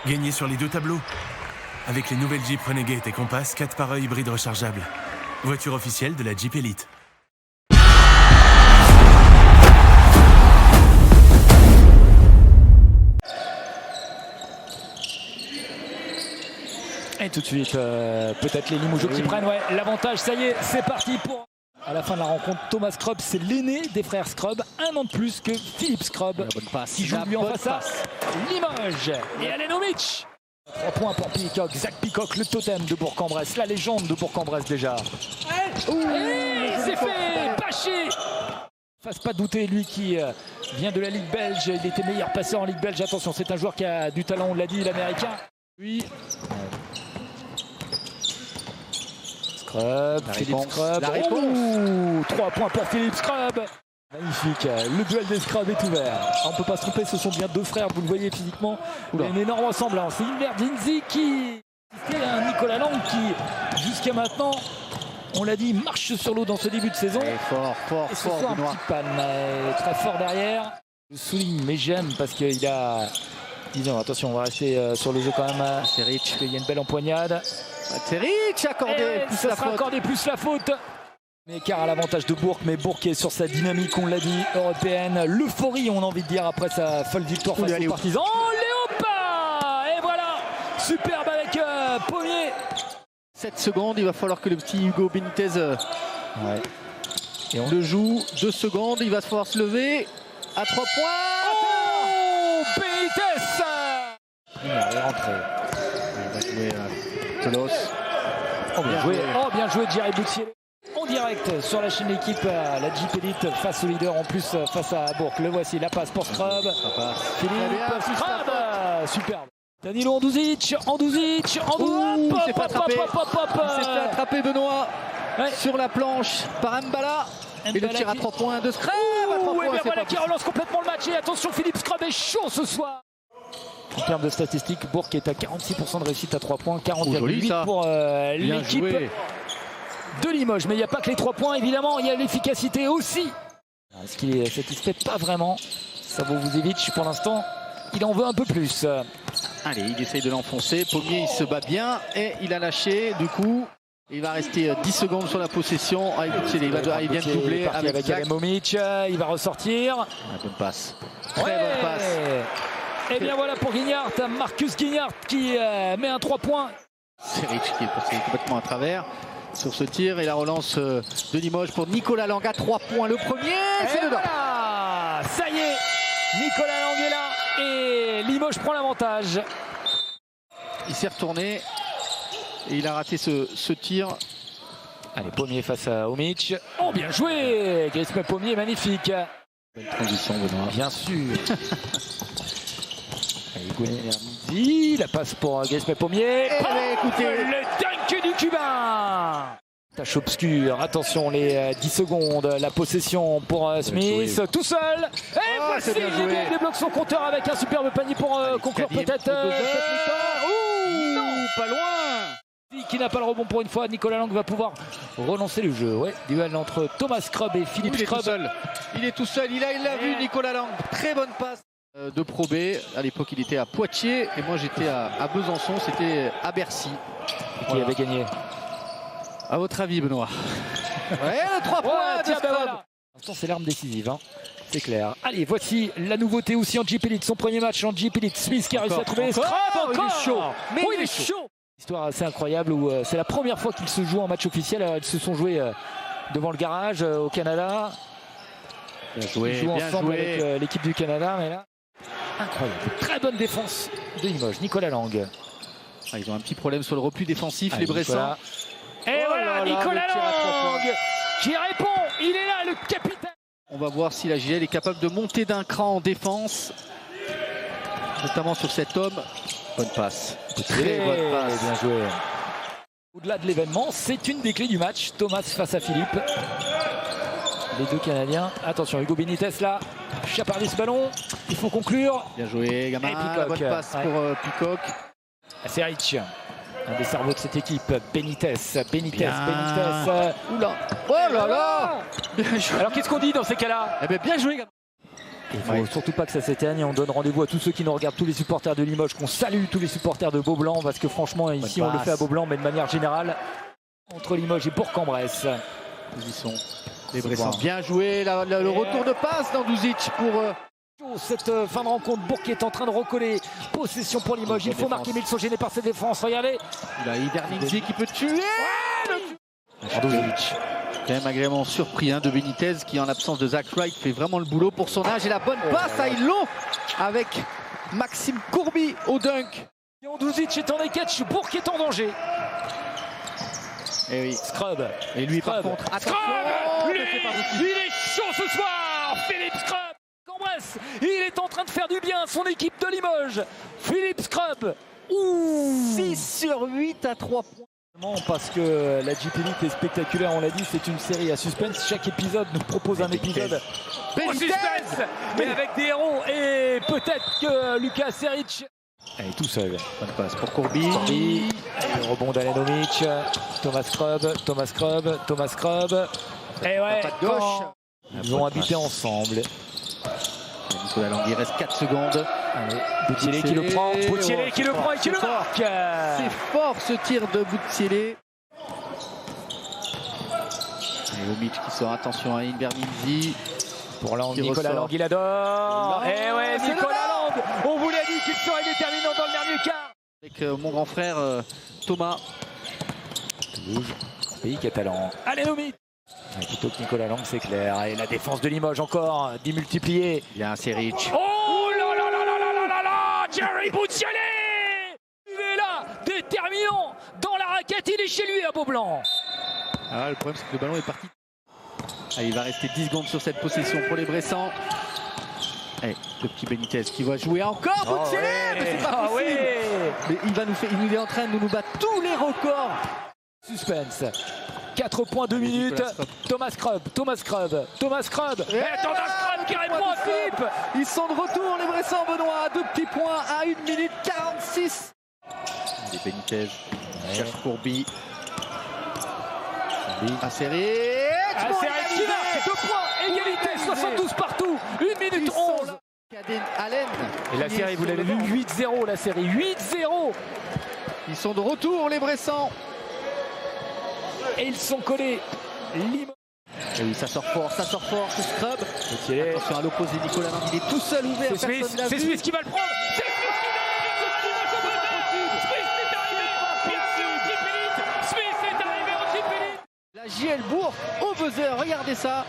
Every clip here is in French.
Gagnez sur les deux tableaux. Avec les nouvelles Jeep Renegade et Compass 4x1 hybride rechargeable. Voiture officielle de la Jeep Elite. Et tout de suite, peut-être les Limougeaux qui prennent l'avantage. Ça y est, c'est parti pour... À la fin de la rencontre, Thomas Scrub, c'est l'aîné des frères Scrub, un an de plus que Philippe Scrub, qui joue lui en face à Limoges. Et Alenovic. 3 points pour Peacock, Zach Peacock, le totem de Bourg-en-Bresse, la légende de Bourg-en-Bresse déjà. C'est fait, Paché. Fasse pas douter, lui qui vient de la Ligue belge, il était meilleur passeur en Ligue belge. Attention, c'est un joueur qui a du talent, on l'a dit, l'américain. Lui. Scrub, Philippe Scrub. 3 points pour Philippe Scrub. Magnifique, le duel des Scrubs est ouvert. On ne peut pas se tromper, ce sont bien deux frères, vous le voyez physiquement. Il y a une énorme ressemblance. Hilbert Dinzi qui est un Nicolas Lang qui, jusqu'à maintenant, on l'a dit, marche sur l'eau dans ce début de saison. Et fort, et ce soir, un petit panne, très fort derrière. Je souligne, mais j'aime parce qu'il a... Disons, attention, on va rester sur le jeu quand même. C'est Rich, il y a une belle empoignade. C'est Rich accordé. Ça sera accordé plus la faute. Mais car à l'avantage de Bourg, mais Bourg est sur sa dynamique, on l'a dit, européenne. L'euphorie, on a envie de dire, après sa folle victoire face aux Partisans. Léopa. Et voilà, superbe avec Pommier. 7 secondes, il va falloir que le petit Hugo Benitez et on le joue. 2 secondes, il va falloir se lever. À 3 points. Oh, Benitez. Il est rentré. Il va jouer Telos. Bien joué, Jerry Boutier. En direct sur la chaîne d'équipe, la Jeep Elite face au leader, en plus face à Bourg. Le voici, la passe pour Scrub. Philippe Scrub, superbe. Danilo Andouzic, s'est fait attraper Benoît sur la planche par Mbala. Et le tir à 3 points de Scrub. Et voilà qui relance complètement le match. Et attention, Philippe Scrub est chaud ce soir. En termes de statistiques, Bourg est à 46% de réussite à 3 points, 40,8 pour l'équipe de Limoges. Mais il n'y a pas que les 3 points, évidemment, il y a l'efficacité aussi. Ce qui est satisfait pas vraiment. Savovuzevic, pour l'instant, il en veut un peu plus. Allez, il essaye de l'enfoncer. Pommier, il se bat bien et il a lâché. Du coup, il va rester 10 secondes sur la possession. Il vient de doubler avec Alemovic. Il va ressortir. Bonne passe. Très bonne passe. Et bien voilà pour Guignard, Marcus Guignard qui met un 3 points. C'est Rich qui est passé complètement à travers sur ce tir et la relance de Limoges pour Nicolas Lang à 3 points. Le premier, c'est dedans. Voilà, ça y est, Nicolas Lang est là et Limoges prend l'avantage. Il s'est retourné et il a raté ce tir. Allez, Pommier face à Omic. Oh, bien joué, Grismet Pommier, magnifique. Belle transition, Benoît. Bien sûr. La passe pour Grismet Pommier. Écoutez, le dunk du Cubain. Tâche obscure, attention les 10 secondes, la possession pour Smith, tout seul. Et voici il débloque son compteur avec un superbe panier pour conclure peut-être. Non, pas loin. Qui n'a pas le rebond pour une fois, Nicolas Lang va pouvoir relancer le jeu. Duel entre Thomas Scrub et Philippe Scrub. Il est tout seul, il l'a vu Nicolas Lang, très bonne passe. De Pro B, à l'époque il était à Poitiers et moi j'étais à Besançon, c'était à Bercy. Qui avait gagné? À votre avis, Benoît? Le 3 points de Scrub. C'est l'arme décisive, c'est clair. Allez, voici la nouveauté aussi en Jeep Elite, son premier match en Jeep Elite. Smith qui a réussi à trouver Scrub encore. Il est chaud. Mais il est chaud. Histoire assez incroyable où c'est la première fois qu'ils se jouent en match officiel. Alors, ils se sont joués devant le garage au Canada. Bien joué, ils jouent ensemble avec l'équipe du Canada, mais là, incroyable. Très bonne défense de Limoges. Nicolas Lang. Ils ont un petit problème sur le repli défensif, les Bressans. Et voilà, Nicolas Lang qui répond. Il est là, le capitaine. On va voir si la JL est capable de monter d'un cran en défense, notamment sur cet homme. Bonne passe. Très bonne passe. Bien joué. Au-delà de l'événement, c'est une des clés du match. Thomas face à Philippe. Les deux Canadiens. Attention, Hugo Benitez là. Chapardis ce ballon. Il faut conclure. Bien joué, gamin. La bonne passe pour Peacock. C'est Rich. Un des cerveaux de cette équipe. Benitez. Oula. Oh là là. Alors qu'est-ce qu'on dit dans ces cas-là? Eh bien, bien joué, gamin. Il ne faut surtout pas que ça s'éteigne et on donne rendez-vous à tous ceux qui nous regardent, tous les supporters de Limoges, qu'on salue, tous les supporters de Beaublanc, parce que franchement ici on le fait à Beaublanc, mais de manière générale entre Limoges et Bourg-en-Bresse. Position des Bressans. Bien joué, le retour de passe d'Andouzic pour... Cette fin de rencontre, Bourg qui est en train de recoller. Possession pour Limoges, il faut marquer, mais ils sont gênés par cette défense. Regardez. Il a Hidernizzi qui peut tuer. Andouzic. Quand même agréablement surpris de Benitez qui, en l'absence de Zach Wright, fait vraiment le boulot pour son âge. Et la bonne passe à Illo avec Maxime Courby au dunk. Andouzic est en équette, Bourg qui est en danger. Et oui. Scrub. Et lui par contre. Scrub, il est chaud ce soir. Philippe Scrub. Il est en train de faire du bien à son équipe de Limoges. Philippe Scrub. 6 sur 8 à 3 points. Parce que la GP League est spectaculaire, on l'a dit, c'est une série à suspense. Chaque épisode nous propose un épisode au suspense, mais avec des héros. Et peut-être que Lucas Seric est tout seul. Bonne passe pour Courby. Le rebond d'Alenovic. Thomas Scrub. Et ouais, gauche. Ils ont habité ensemble. Nicolas Lang, il reste 4 secondes. Boutielé qui le prend, Boutielé qui le prend et qui le marque. C'est fort ce tir de Boutielé. Et Omic qui sort, attention à Hidernizzi. Pour Lang, Nicolas Lang, il adore. Et ouais, Nicolas Lang, on vous l'a dit qu'il serait déterminant dans le dernier quart. Avec mon grand frère Thomas. Toulouse, pays catalan. Allez, Omic. Plutôt que Nicolas Lang, c'est clair. Et la défense de Limoges encore démultipliée. Il y a un Seric. Oh là là là là là là là là, Jerry Boutielé. Il est là, déterminant dans la raquette. Il est chez lui à Beaublanc. Ah, le problème, c'est que le ballon est parti. Ah, il va rester 10 secondes sur cette possession pour les Bressans. Et le petit Benitez qui va jouer encore. Boutielé, mais c'est pas possible. Mais il est en train de nous battre tous les records. Suspense. 4 points, 2 minutes. Thomas Scrub. Et Thomas Scrub qui répond à Philippe. Ils sont de retour, les Bressans, Benoît, à 2 petits points à 1 minute 46. Les Benitez cherche Courby. Acéré qui marque 2 points, égalité, 72 partout, 1 minute 11. Allen. Et la série, vous l'avez vu, 8-0 la série, 8-0. Ils sont de retour, les Bressans. Et ils sont collés. Et oui, ça sort fort, c'est Scrub. Attention à l'opposé, Nicolas Lang, il est tout seul ouvert. C'est Smith qui va le prendre. C'est Smith est arrivé au triple élite. La JL Bourg au buzzer, regardez ça.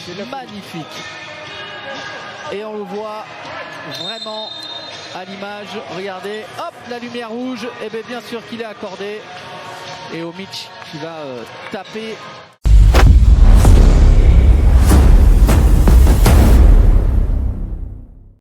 C'est magnifique. Et on le voit vraiment à l'image, regardez, hop, la lumière rouge, et bien sûr qu'il est accordé. Et Omic qui va taper